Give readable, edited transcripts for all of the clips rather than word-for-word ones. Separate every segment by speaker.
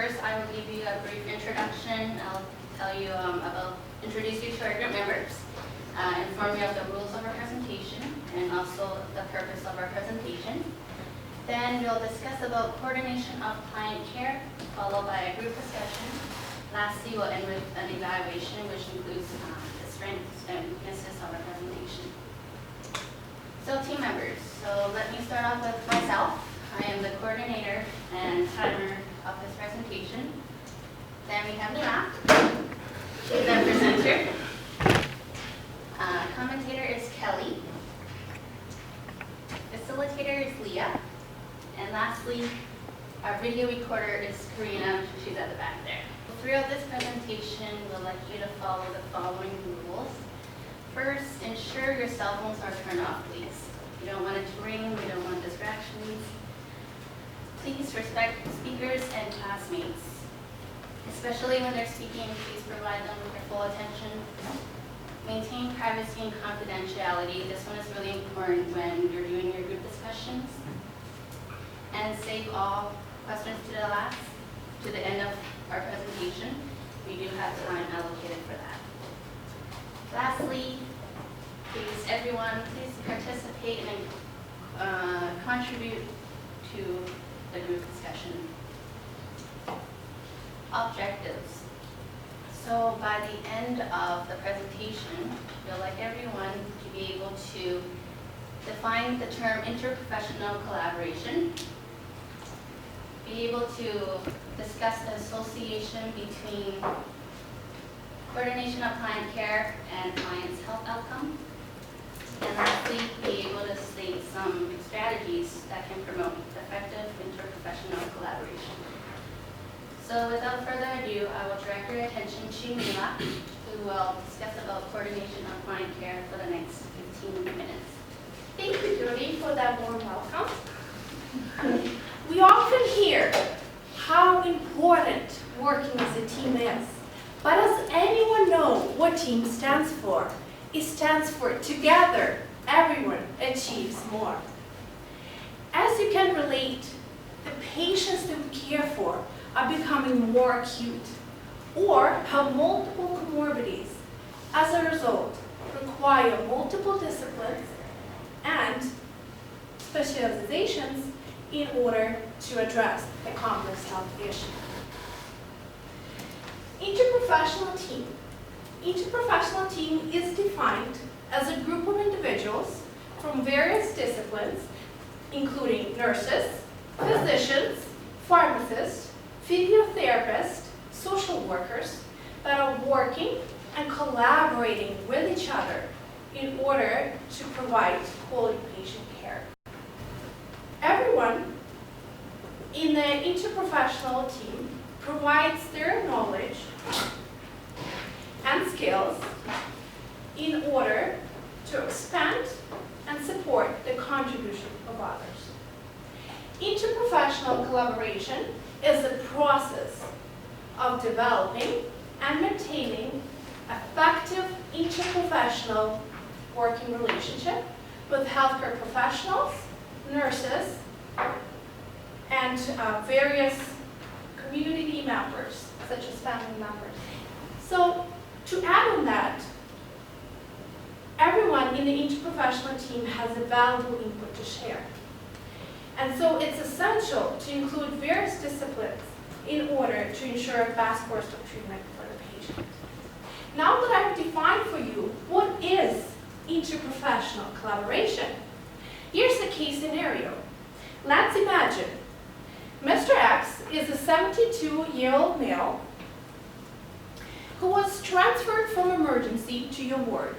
Speaker 1: first I will give you a brief introduction. I'll tell you introduce you to our group members, inform you of the rules of our presentation, and also the purpose of our presentation. Then we'll discuss about coordination of client care, followed by a group discussion. Lastly, we'll end with an evaluation, which includes the strengths and weaknesses of our presentation. So team members, so let me start off with myself. I am the coordinator and timer of this presentation. Then we have Lina. She's our presenter. Commentator is Kelly. Facilitator is Leah. And lastly, our video recorder is Karina. She's at the back there. Throughout this presentation, we'd like you to follow the following rules. First, ensure your cell phones are turned off, please. We don't want it to ring. We don't want distractions. Please respect speakers and classmates. Especially when they're speaking, please provide them with your full attention. Maintain privacy and confidentiality. This one is really important when you're doing your group discussions. And save all questions to the end of our presentation. We do have time allocated for that. Lastly, please participate and contribute to the group discussion. Objectives. So by the end of the presentation, we'd like everyone to be able to define the term interprofessional collaboration, be able to discuss the association between coordination of client care and client's health outcome, and lastly, be able to state some strategies that can promote effective interprofessional collaboration. So without further ado, I will direct your attention to Mila, who will discuss about coordination of client care for the next 15 minutes.
Speaker 2: Thank you, Jody, for that warm welcome. We often hear how important working as a team is. But does anyone know what team stands for? It stands for together, everyone achieves more. As you can relate, the patients that we care for are becoming more acute or have multiple comorbidities. As a result, require multiple disciplines and specializations in order to address the complex health issue. Interprofessional team. Interprofessional team is defined as a group of individuals from various disciplines, including nurses, physicians, pharmacists, physiotherapists, social workers, that are working and collaborating with each other in order to provide quality patient care. Everyone in the interprofessional team provides their knowledge and skills in order to expand and support the contribution of others. Interprofessional collaboration is a process of developing and maintaining effective interprofessional working relationship with healthcare professionals, nurses, and various community members, such as family members. So to add on that, everyone in the interprofessional team has a valuable input to share. And so it's essential to include various disciplines in order to ensure a fast course of treatment for the patient. Now that I've defined for you what is interprofessional collaboration, here's the case scenario. Let's imagine Mr. X is a 72-year-old male who was transferred from emergency to your ward.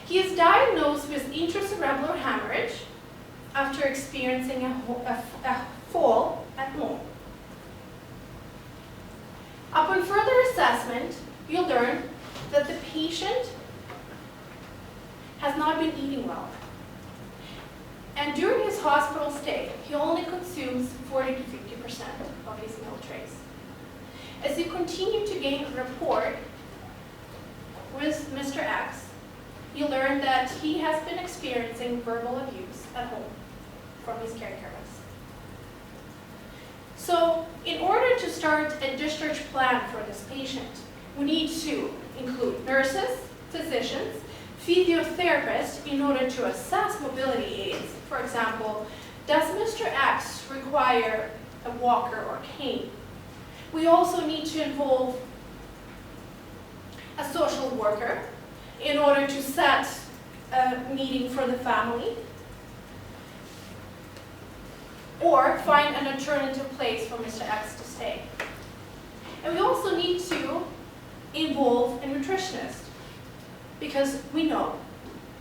Speaker 2: He is diagnosed with intracerebral hemorrhage after experiencing a fall at home. Upon further assessment, you learn that the patient has not been eating well. And during his hospital stay, he only consumes 40 to 50% of his meal trays. As you continue to gain rapport with Mr. X, you learn that he has been experiencing verbal abuse at home from his caregivers. So in order to start a discharge plan for this patient, we need to include nurses, physicians, physiotherapists in order to assess mobility aids. For example, does Mr. X require a walker or cane? We also need to involve a social worker in order to set a meeting for the family, or find an alternative place for Mr. X to stay. And we also need to involve a nutritionist, because we know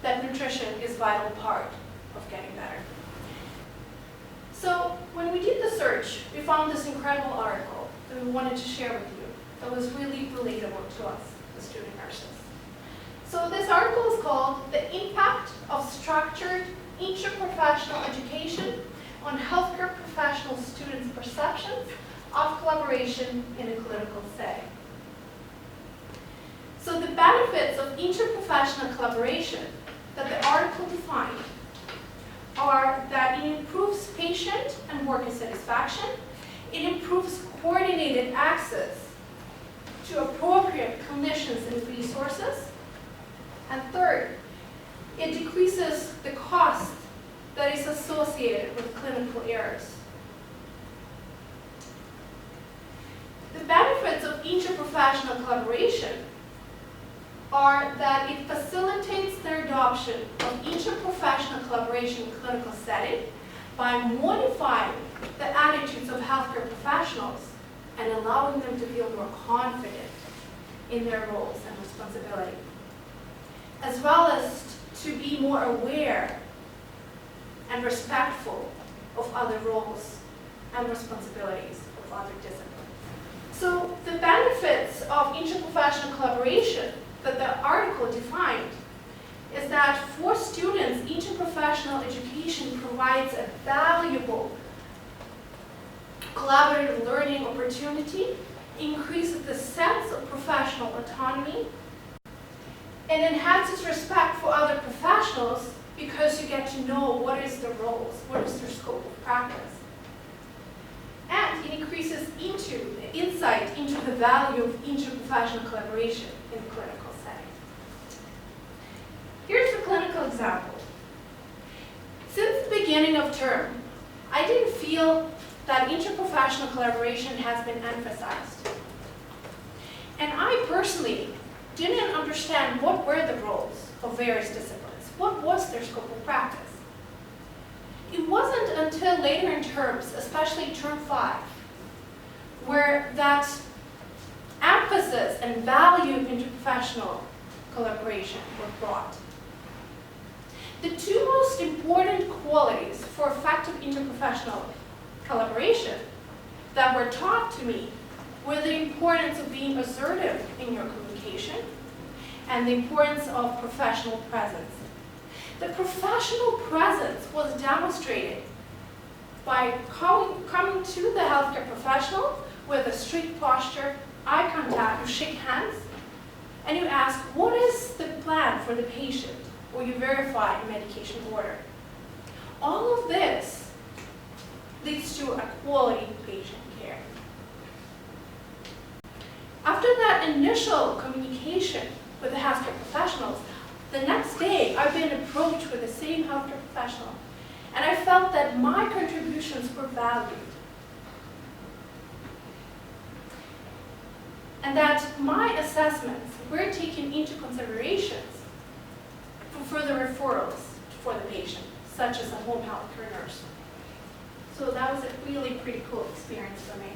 Speaker 2: that nutrition is a vital part of getting better. So when we did the search, we found this incredible article that we wanted to share with you that was really relatable to us, the student nurses. So this article is called "The Impact of Structured Interprofessional Education on Healthcare Professional Students' Perceptions of Collaboration in a Clinical Setting." So the benefits of interprofessional collaboration that the article defined are that it improves patient and worker satisfaction, it improves coordinated access to appropriate clinicians and resources, and third, it decreases the cost that is associated with clinical errors. The benefits of interprofessional collaboration are that it facilitates the adoption of interprofessional collaboration in clinical setting by modifying the attitudes of healthcare professionals and allowing them to feel more confident in their roles and responsibility, as well as to be more aware and respectful of other roles and responsibilities of other disciplines. So the benefits of interprofessional collaboration that the article defined is that for students, interprofessional education provides a valuable collaborative learning opportunity, increases the sense of professional autonomy, and enhances respect for other professionals because you get to know what is their roles, what is their scope of practice. And it increases insight into the value of interprofessional collaboration in a clinical setting. Here's a clinical example. Since the beginning of term, I didn't feel that interprofessional collaboration has been emphasized. And I personally didn't understand what were the roles of various disciplines. What was their scope of practice? It wasn't until later in terms, especially term 5, where that emphasis and value of interprofessional collaboration were brought. The two most important qualities for effective interprofessional collaboration that were taught to me were the importance of being assertive in your communication and the importance of professional presence. The professional presence was demonstrated by coming to the healthcare professional with a straight posture, eye contact, you shake hands, and you ask, what is the plan for the patient? Or you verify a medication order. All of this leads to a quality patient care. After that initial communication with the healthcare professionals, the next day I've been approached with the same healthcare professional, and I felt that my contributions were valued. And that my assessments were taken into considerations for further referrals for the patient, such as a home health care nurse. So that was a really pretty cool experience for me.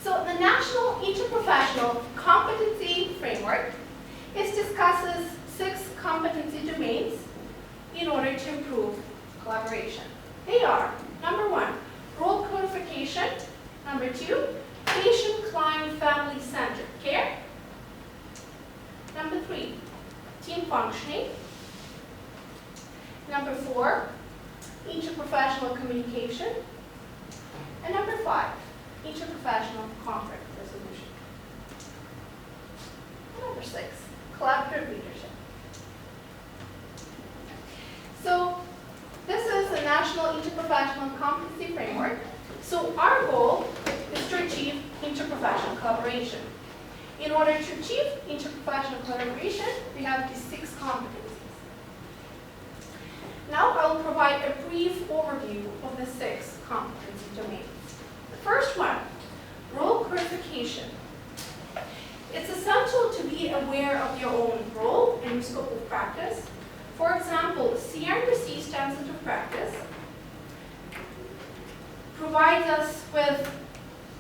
Speaker 2: So the National Interprofessional Competency Framework discusses 6 competency domains in order to improve collaboration. They are, number 1, role codification. Number 2, patient, client, family-centered care. Number 3, team functioning. Number 4, interprofessional communication. And number 5, interprofessional conflict resolution. And number 6, collaborative leadership. So this is a National Interprofessional Competency Framework. So our goal is to achieve interprofessional collaboration. In order to achieve interprofessional collaboration, we have these 6 competencies. Now I will provide a brief overview of the 6 competency domains. The first one, role clarification. It's essential to be aware of your own role and scope of practice. For example, CRMC standards of practice provides us with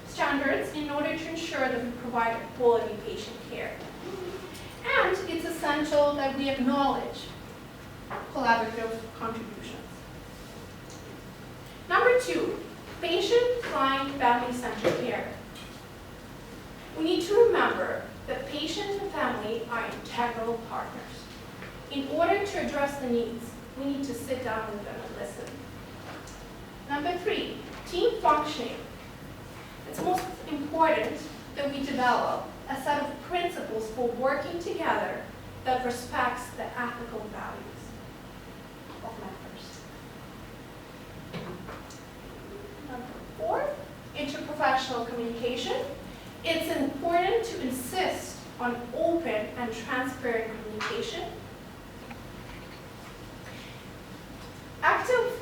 Speaker 2: standards in order to ensure that we provide quality patient care. And it's essential that we acknowledge collaborative contributions. Number 2, patient, client, family-centered care. We need to remember that patient and family are integral partners. In order to address the needs, we need to sit down with them and listen. Number 3, team functioning. It's most important that we develop a set of principles for working together that respects the ethical values of members. Number 4, interprofessional communication. It's important to insist on open and transparent communication. Active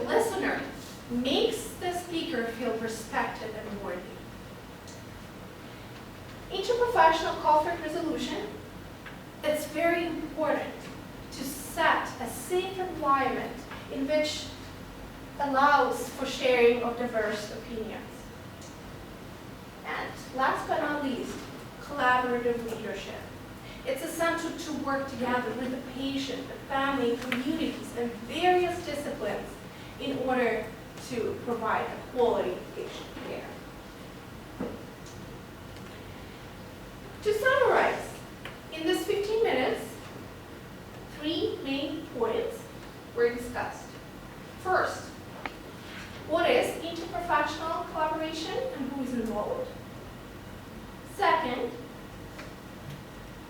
Speaker 2: listener makes the speaker feel respected and worthy. Interprofessional conflict resolution, it's very important to set a safe environment in which allows for sharing of diverse opinions. And last but not least, collaborative leadership. It's essential to work together with the patient, the family, communities, and various disciplines in order to provide a quality patient care. To summarize, in this 15 minutes, 3 main points were discussed. First, what is interprofessional collaboration and who is involved? Second,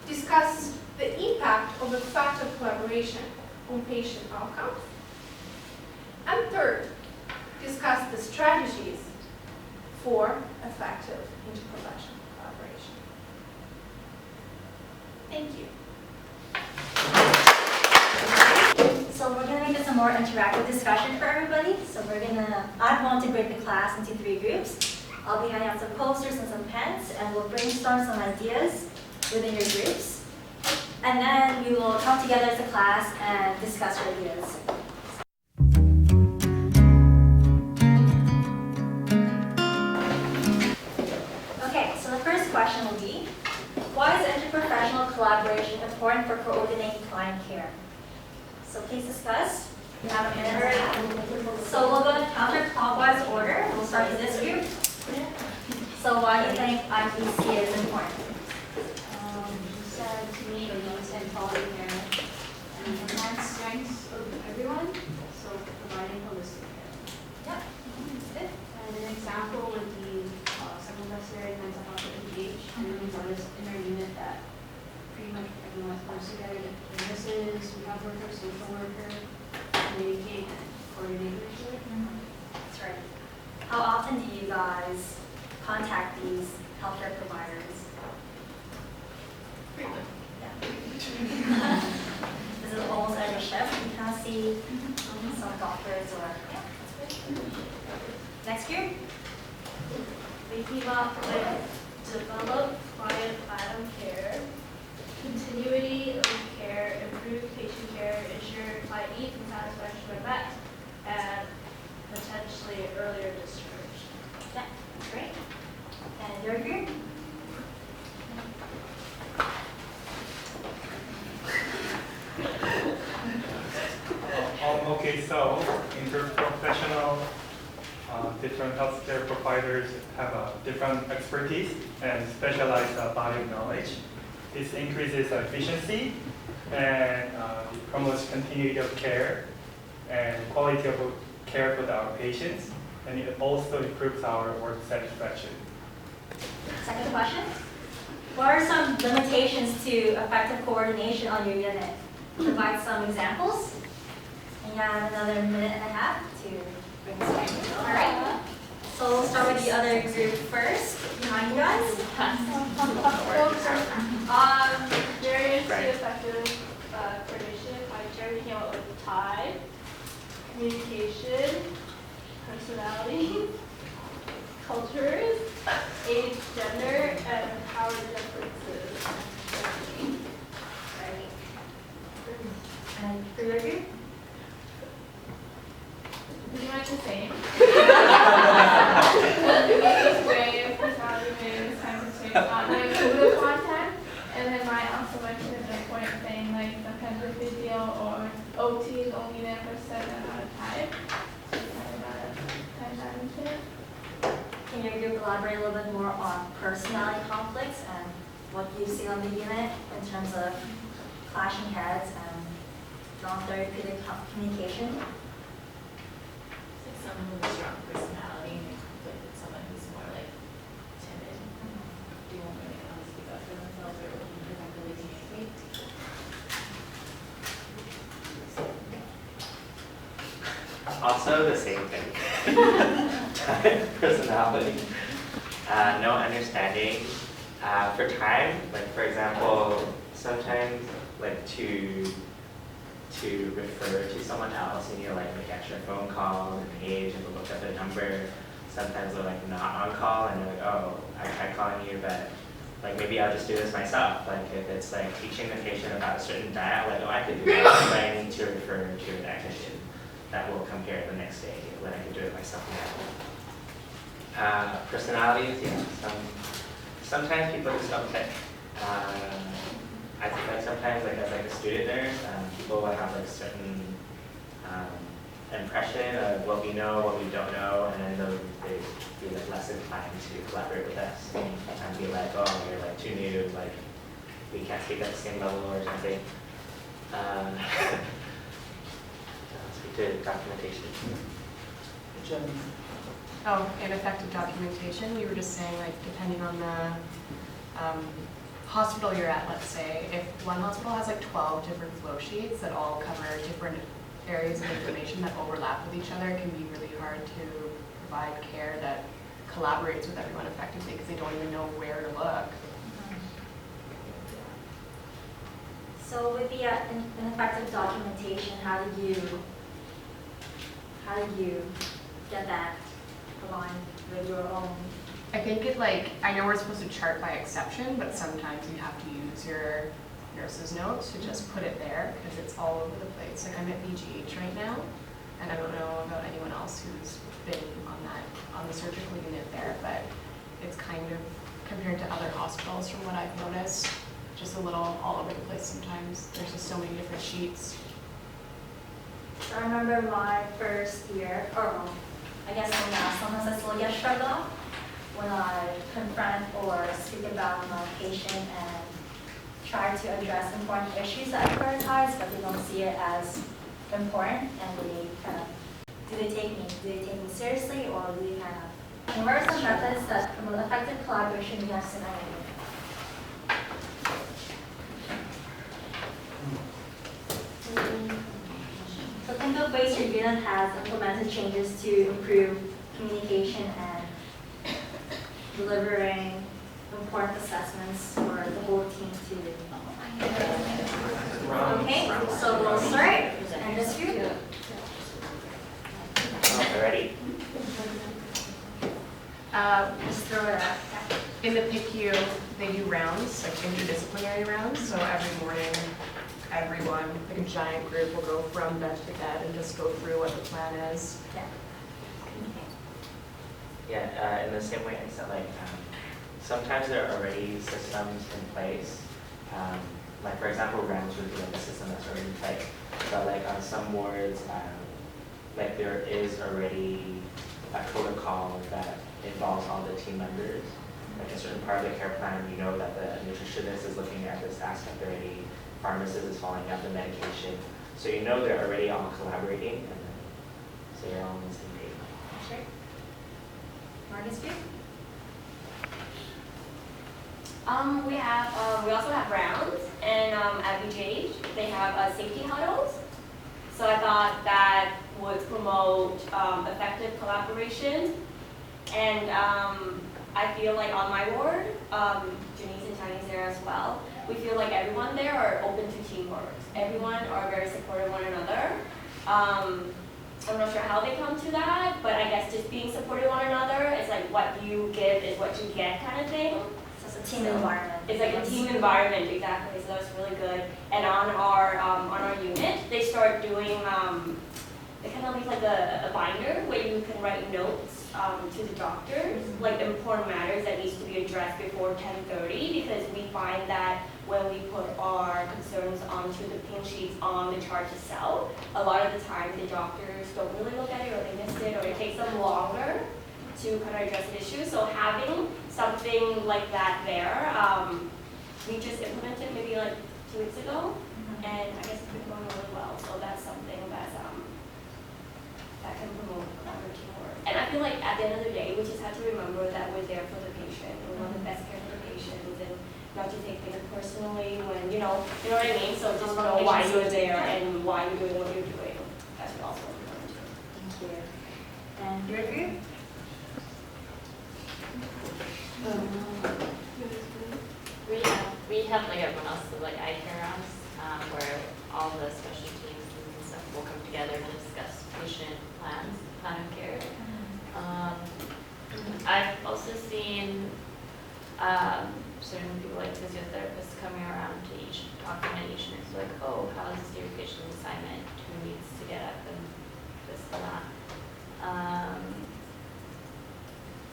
Speaker 2: discuss the impact of effective collaboration on patient outcomes. And third, discuss the strategies for effective interprofessional collaboration. Thank you.
Speaker 3: So we're going to make this a more interactive discussion for everybody. So I'm going to break the class into 3 groups. I'll be handing out some posters and some pens, and we'll brainstorm some ideas within your groups. And then we will come together as a class and discuss your ideas. Okay, so the first question will be, why is interprofessional collaboration important for coordinating client care? So please discuss. We have a minute and a half. So we'll go in counterclockwise order. We'll start with this group. So why do you think IPC is important?
Speaker 4: You said to me, you said quality care and enhance strengths of everyone, so providing holistic care.
Speaker 3: Yep. Good.
Speaker 4: And an example would be some of us here in mental health are engaged, and we noticed in our unit that pretty much everyone works together, the nurses, rehab workers, social worker, communicate and coordinate with each other.
Speaker 3: That's right. How often do you guys contact these healthcare providers? Yeah. This is almost every shift. You kind of see some doctors or, yeah, that's good. Next group.
Speaker 5: We team up with develop client plan care, continuity of care, improve patient care, ensure client needs and satisfaction are met, and potentially earlier discharge.
Speaker 3: Yeah, great. And your group?
Speaker 6: Okay, so interprofessional, different healthcare providers have a different expertise and specialized body of knowledge. This increases efficiency and promotes continuity of care and quality of care for our patients, and it also improves our work satisfaction.
Speaker 3: Second question. What are some limitations to effective coordination on your unit? Provide some examples. And you have another minute and a half to bring this back. Alright, so we'll start with the other group first, behind you guys.
Speaker 5: Very into effective coordination, Jeremy came up with time, communication, personality, cultures, age, gender, and power differences.
Speaker 3: Right. And for your group?
Speaker 5: Pretty much the same. Wave, personality, moves, time constraints, like the content, and then mine also mentioned an important thing, like sometimes a video or OT is only there for a certain amount of time. So kind of time management.
Speaker 3: Can your group elaborate a little bit more on personality conflicts and what you see on the unit in terms of clashing heads and non-therapeutic communication?
Speaker 7: Like someone with a strong personality and conflict with someone who's more like timid. They won't really know how to speak up for themselves or effectively communicate.
Speaker 8: Also the same thing. Personality, no understanding. For time, like for example, sometimes like to refer to someone else and you're like make extra phone calls and page and look up a number. Sometimes they're like not on call and they're like, oh, I tried calling you, but like maybe I'll just do this myself. Like if it's like teaching the patient about a certain diet, like oh I could do that, but I need to refer to a dietitian that will compare the next day when I can do it myself now. Personalities, yeah. Sometimes people just don't fit. I think like sometimes like as like a student nurse, people will have like certain impression of what we know, what we don't know, and then they'd be like less inclined to collaborate with us and be like, oh, you're like too new, like we can't speak at the same level or something. Speak to documentation.
Speaker 9: Oh, ineffective documentation. You were just saying, like, depending on the hospital you're at, let's say, if one hospital has like 12 different flow sheets that all cover different areas of information that overlap with each other, it can be really hard to provide care that collaborates with everyone effectively because they don't even know where to look.
Speaker 3: So with the ineffective documentation, how do you get that aligned with your own?
Speaker 9: I think it I know we're supposed to chart by exception, but sometimes you have to use your nurse's notes to just put it there because it's all over the place. Like I'm at BGH right now, and I don't know about anyone else who's been on the surgical unit there, but it's kind of, compared to other hospitals from what I've noticed, just a little all over the place sometimes. There's just so many different sheets.
Speaker 3: I remember my first year, or I guess sometimes I still get shrugged off when I confront or speak about my patient and try to address important issues that I prioritize, but they don't see it as important, and they kind of, do they take me seriously, or do they kind of, and what are some methods that promote effective collaboration in your scenario? So think of ways your unit has implemented changes to improve communication and delivering important assessments for the whole team to do. Okay, so we'll start, and this group.
Speaker 8: Ready?
Speaker 3: Just throw it out.
Speaker 9: In the PICU, they do rounds, like interdisciplinary rounds, so every morning, everyone, like a giant group, will go from bed to bed and just go through what the plan is.
Speaker 3: Yeah.
Speaker 8: Yeah, in the same way, I said sometimes there are already systems in place. Like for example, REMS would be like a system that's already in place. But like on some wards, like there is already a protocol that involves all the team members. Like a certain part of the care plan, you know that the nutritionist is looking at this aspect already, pharmacist is following up the medication. So you know they're already all collaborating, and so you're all on the same page.
Speaker 3: Sure. Marcus group?
Speaker 10: We also have rounds, and at BGH they have safety huddles. So I thought that would promote effective collaboration. And I feel like on my board, Janice and Chinese there as well, we feel like everyone there are open to teamwork. Everyone are very supportive of one another. I'm not sure how they come to that, but I guess just being supportive of one another is like what you give is what you get kind of thing.
Speaker 3: So it's a team environment.
Speaker 10: It's like a team environment, exactly. So that's really good. And on our unit, they start doing they kind of leave like a binder where you can write notes to the doctors, like important matters that needs to be addressed before 10:30, because we find that when we put our concerns onto the pink sheets on the chart itself, a lot of the time the doctors don't really look at it, or they miss it, or it takes them longer to kind of address the issue. So having something like that there, we just implemented maybe like 2 weeks ago, and I guess it's been going really well. So that's something that's that can promote collaborative teamwork. And I feel like at the end of the day, we just have to remember that we're there for the patient. We want the best care for the patients, and not to take things personally when, you know what I mean? So just know why you're there and why you're doing what you're doing. That's also important too.
Speaker 3: Thank you. And your group?
Speaker 7: We have like everyone else, like eye care rounds, where all the special teams and stuff will come together to discuss patient plan of care. I've also seen certain people like physiotherapists coming around to each, talking to each nurse, like, oh, how's your patient's assignment? Who needs to get up and this and that.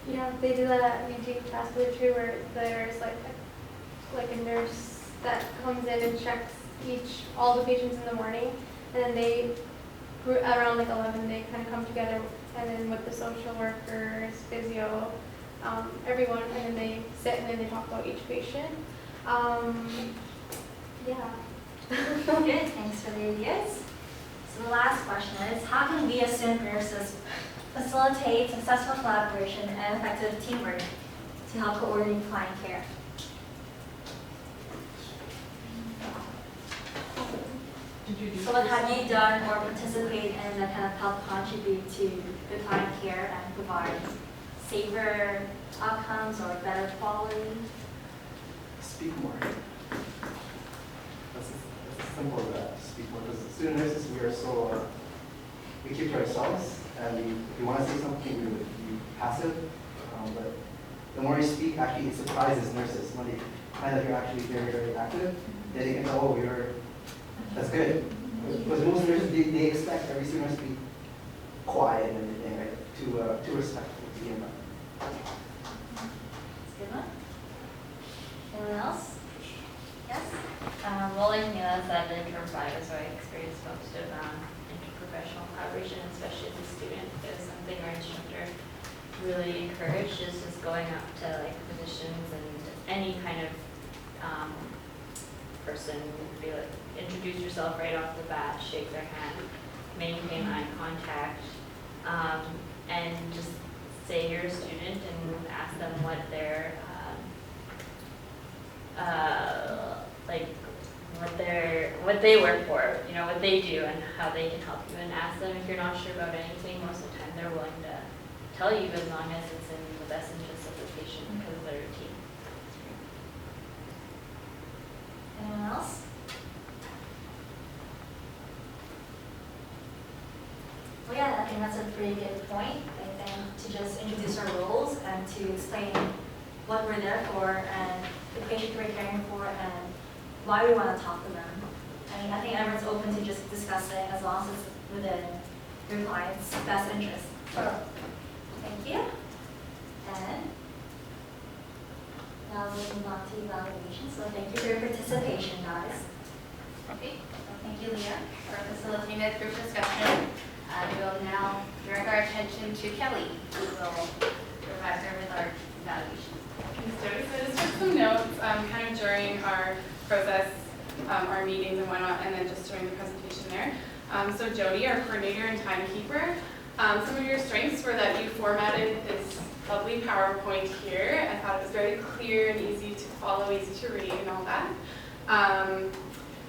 Speaker 11: Yeah, they do that at UT Vascular too, where there's like a nurse that comes in and checks all the patients in the morning, and then they around like 11 they kind of come together, and then with the social workers, physio, everyone, and then they sit and then they talk about each patient. Yeah.
Speaker 3: Good, thanks for the ideas. So the last question is, how can we as student nurses facilitate successful collaboration and effective teamwork to help coordinate client care? So what have you done or participated in that kind of helped contribute to the client care and provide safer outcomes or better quality?
Speaker 12: Speak more. That's as simple as that. Speak more. Because student nurses, we are so, we keep to ourselves, and we want to say something, we would be passive. But the more you speak, actually, it surprises nurses when they find that you're actually very, very active. Then they can tell, oh, that's good. Because most nurses, they expect every student to be quiet and everything, right? Too respectful to begin with.
Speaker 3: That's good one. Anyone else? Yes?
Speaker 7: Well, like Mila said, in term 5 is where I experienced most of interprofessional collaboration, especially as a student. It was something our instructor really encouraged, is just going up to like physicians and any kind of person, be like, introduce yourself right off the bat, shake their hand, maintain eye contact, and just say you're a student and ask them what their what they work for, you know, what they do and how they can help you, and ask them if you're not sure about anything. Most of the time they're willing to tell you, as long as it's in the best interest of the patient because of their team.
Speaker 3: Anyone else? Well, yeah, I think that's a pretty good point. I think to just introduce our roles and to explain what we're there for and the patient we're caring for and why we want to talk to them. I mean, I think everyone's open to just discussing as long as it's within your client's best interest. So, thank you. And now we'll move on to evaluation. So thank you for your participation, guys.
Speaker 1: Okay, so thank you, Leah, for facilitating that group discussion. We will now direct our attention to Kelly, who will provide her with our evaluation.
Speaker 13: So I just took some notes kind of during our process, our meetings and whatnot, and then just during the presentation there. So Jody, our coordinator and timekeeper, some of your strengths were that you formatted this lovely PowerPoint here. I thought it was very clear and easy to follow, easy to read and all that.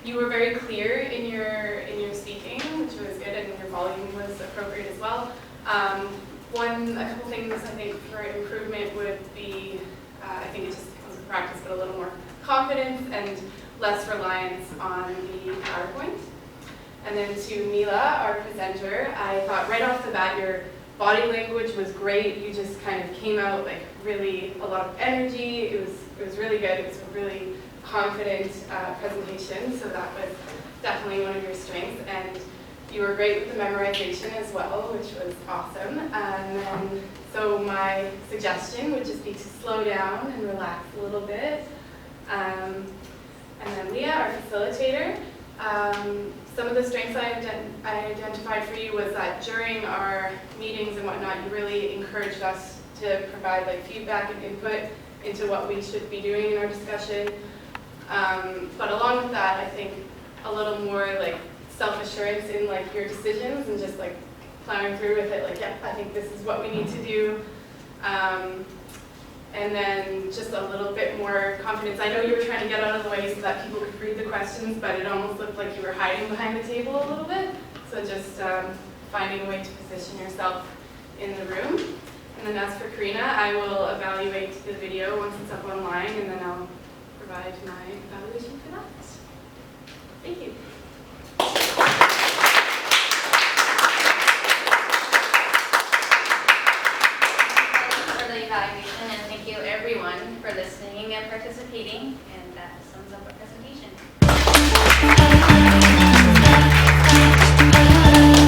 Speaker 13: You were very clear in your speaking, which was good, and your volume was appropriate as well. A couple things I think for improvement would be, I think it just comes with practice, but a little more confidence and less reliance on the PowerPoint. And then to Mila, our presenter, I thought right off the bat your body language was great. You just kind of came out like really a lot of energy. It was really good. It was a really confident presentation, so that was definitely one of your strengths. And you were great with the memorization as well, which was awesome. And then, so my suggestion would just be to slow down and relax a little bit. And then Leah, our facilitator, some of the strengths I identified for you was that during our meetings and whatnot, you really encouraged us to provide like feedback and input into what we should be doing in our discussion. But along with that, I think a little more like self-assurance in like your decisions and just like plowing through with it, like, yeah, I think this is what we need to do. And then just a little bit more confidence. I know you were trying to get out of the way so that people could read the questions, but it almost looked like you were hiding behind the table a little bit. So just finding a way to position yourself in the room. And then as for Karina, I will evaluate the video once it's up online, and then I'll provide my evaluation for that. Thank you.
Speaker 1: Evaluation, and thank you everyone for listening and participating, and that sums up our presentation.